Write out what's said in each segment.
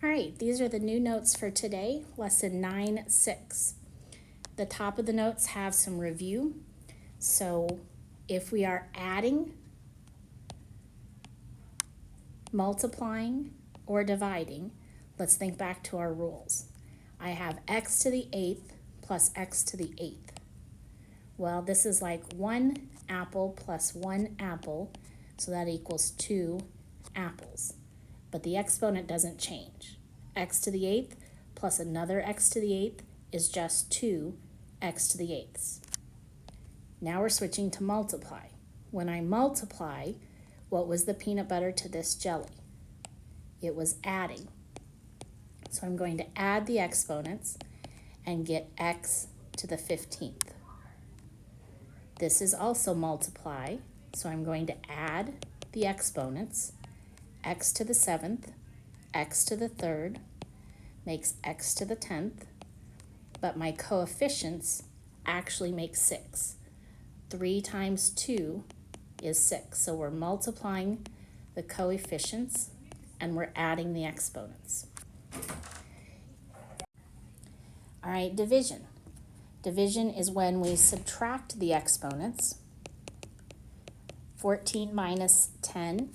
All right, these are the new notes for today, lesson 9-6. The top of the notes have some review. So if we are adding, multiplying, or dividing, let's think back to our rules. I have x to the 8th plus x to the 8th. Well, this is like 1 apple plus 1 apple, so that equals 2 apples. But the exponent doesn't change. X to the 8th plus another x to the 8th is just 2 x to the 8ths. Now we're switching to multiply. When I multiply, what was the peanut butter to this jelly? It was adding. So I'm going to add the exponents and get x to the 15th. This is also multiply, so I'm going to add the exponents. X to the 7th, x to the 3rd, makes x to the 10th, but my coefficients actually make 6. 3 times 2 is 6, so we're multiplying the coefficients and we're adding the exponents. All right, division. Division is when we subtract the exponents. 14 minus 10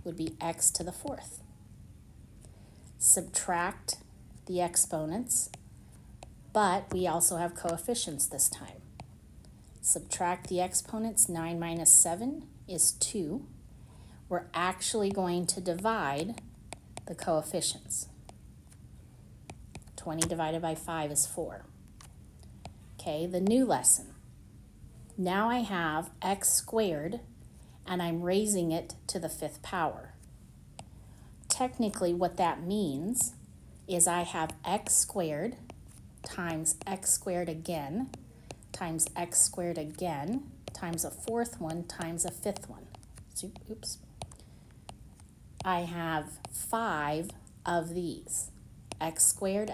would be x to the 4th. Subtract the exponents, but we also have coefficients this time. Subtract the exponents, 9 minus 7 is 2. We're actually going to divide the coefficients. 20 divided by 5 is 4. Okay, the new lesson. Now I have x squared, and I'm raising it to the 5th power. Technically, what that means is I have x squared times x squared again, times x squared again, times a 4th one, times a 5th one. Oops. I have 5 of these. X squared,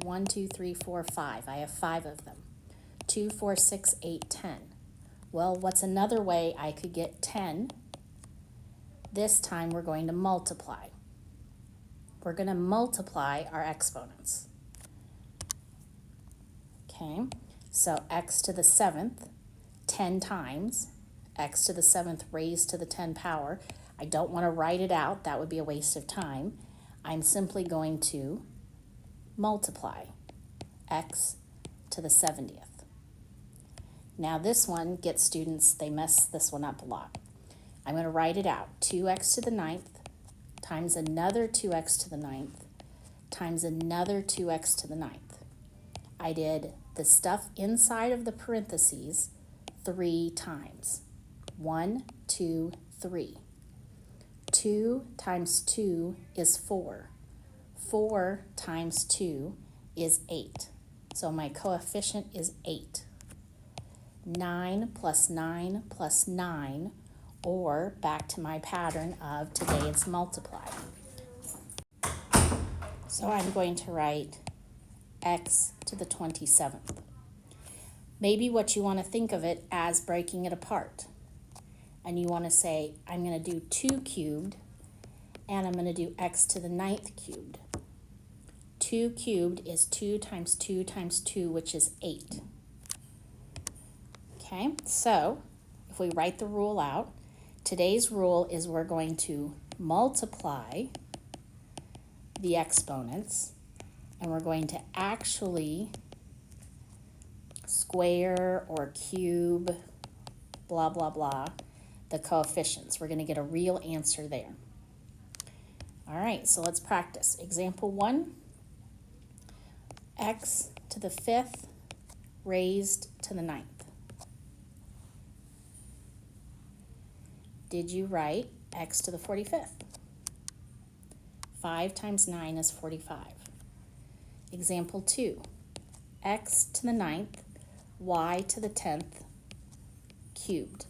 1, 2, 3, 4, 5. I have 5 of them. 2, 4, 6, 8, 10. Well, what's another way I could get 10? This time we're going to multiply. We're going to multiply our exponents. Okay, so x to the 7th, 10 times. X to the 7th raised to the 10 power. I don't want to write it out. That would be a waste of time. I'm simply going to multiply x to the 70th. Now this one gets students, they mess this one up a lot. I'm going to write it out. 2x to the 9th times another 2x to the 9th times another 2x to the 9th. I did the stuff inside of the parentheses 3 times. 1, 2, 3. 2 times 2 is 4. 4 times 2 is 8. So my coefficient is 8. 9 plus 9 plus 9, or back to my pattern of today it's multiply. So I'm going to write x to the 27th. Maybe what you want to think of it as breaking it apart. And you want to say, I'm going to do 2 cubed, and I'm going to do x to the 9th cubed. 2 cubed is 2 times 2 times 2, which is 8. Okay, so if we write the rule out, today's rule is we're going to multiply the exponents, and we're going to actually square or cube, blah, blah, blah, the coefficients. We're going to get a real answer there. All right, so let's practice. Example 1, x to the 5th raised to the 9th. Did you write x to the 45th? 5 times 9 is 45. Example 2, x to the 9th, y to the 10th cubed.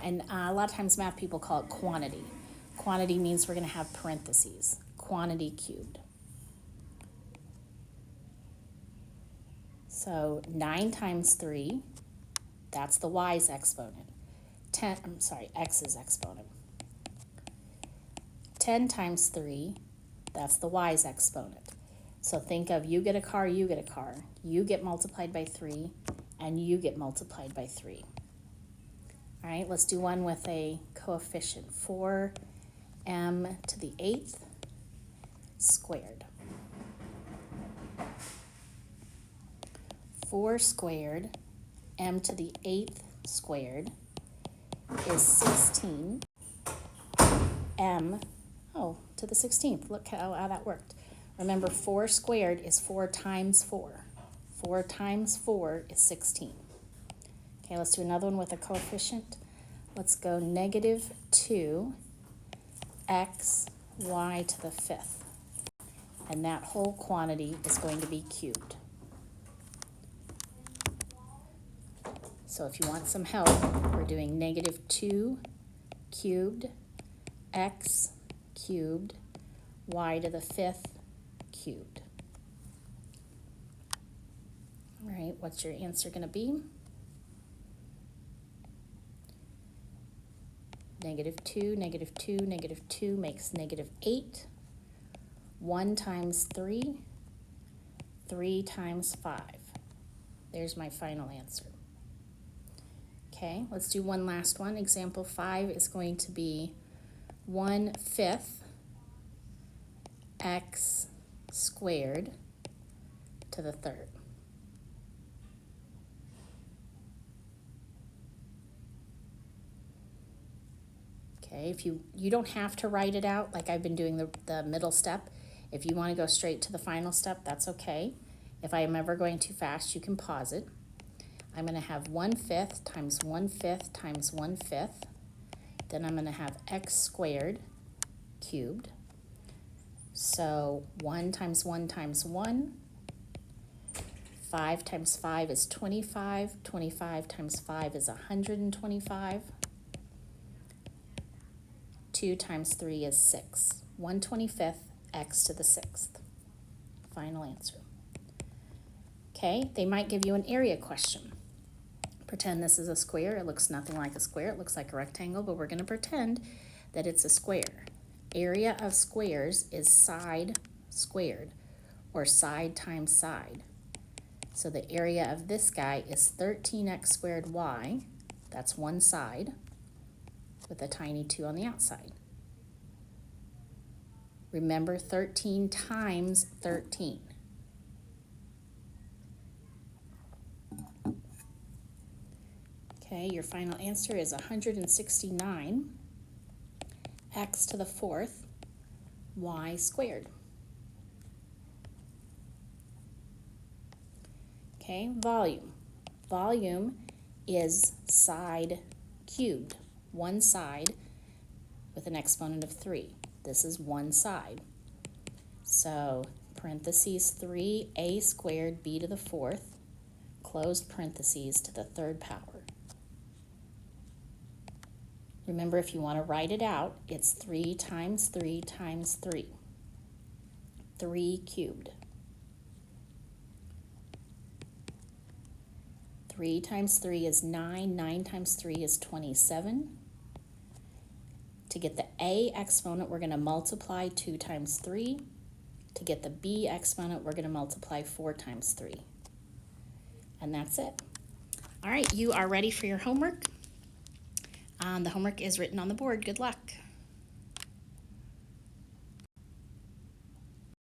And a lot of times math people call it quantity. Quantity means we're going to have parentheses. Quantity cubed. So 9 times 3, that's the y's exponent. X's exponent. 10 times 3, That's the y's exponent. So think of you get a car, you get a car. You get multiplied by 3, and you get multiplied by 3. All right, let's do one with a coefficient. 4m to the 8th squared. 4 squared, m to the 8th squared, is 16. M, to the 16th. Look how that worked. Remember, 4 squared is 4 times 4. 4 times 4 is 16. Okay, let's do another one with a coefficient. Let's go negative 2 x y to the 5th. And that whole quantity is going to be cubed. So if you want some help, we're doing negative 2 cubed x cubed y to the 5th cubed. All right, what's your answer going to be? Negative 2, negative 2, negative 2 makes negative 8. 1 times 3, 3 times 5. There's my final answer. Okay, let's do one last one. Example 5 is going to be 1/5 x squared to the 3rd. Okay, if you don't have to write it out like I've been doing the middle step. If you want to go straight to the final step, that's okay. If I am ever going too fast, you can pause it. I'm going to have 1/5 times 1/5 times 1/5. Then I'm going to have x squared cubed. So 1 times 1 times 1. 5 times 5 is 25. 25 times 5 is 125. 2 times 3 is 6. 1/25 x to the 6th. Final answer. Okay, they might give you an area question. Pretend this is a square. It looks nothing like a square. It looks like a rectangle, but we're going to pretend that it's a square. Area of squares is side squared, or side times side. So the area of this guy is 13x squared y. That's one side, with a tiny 2 on the outside. Remember, 13 times 13. Okay, your final answer is 169 x to the 4th y squared. Okay, volume. Volume is side cubed, one side with an exponent of 3. This is one side. So parentheses 3a squared b to the 4th, closed parentheses to the 3rd power. Remember, if you want to write it out, it's 3 times 3 times 3. 3 cubed. 3 times 3 is 9. 9 times 3 is 27. To get the a exponent, we're going to multiply 2 times 3. To get the b exponent, we're going to multiply 4 times 3. And that's it. All right, you are ready for your homework. The homework is written on the board. Good luck.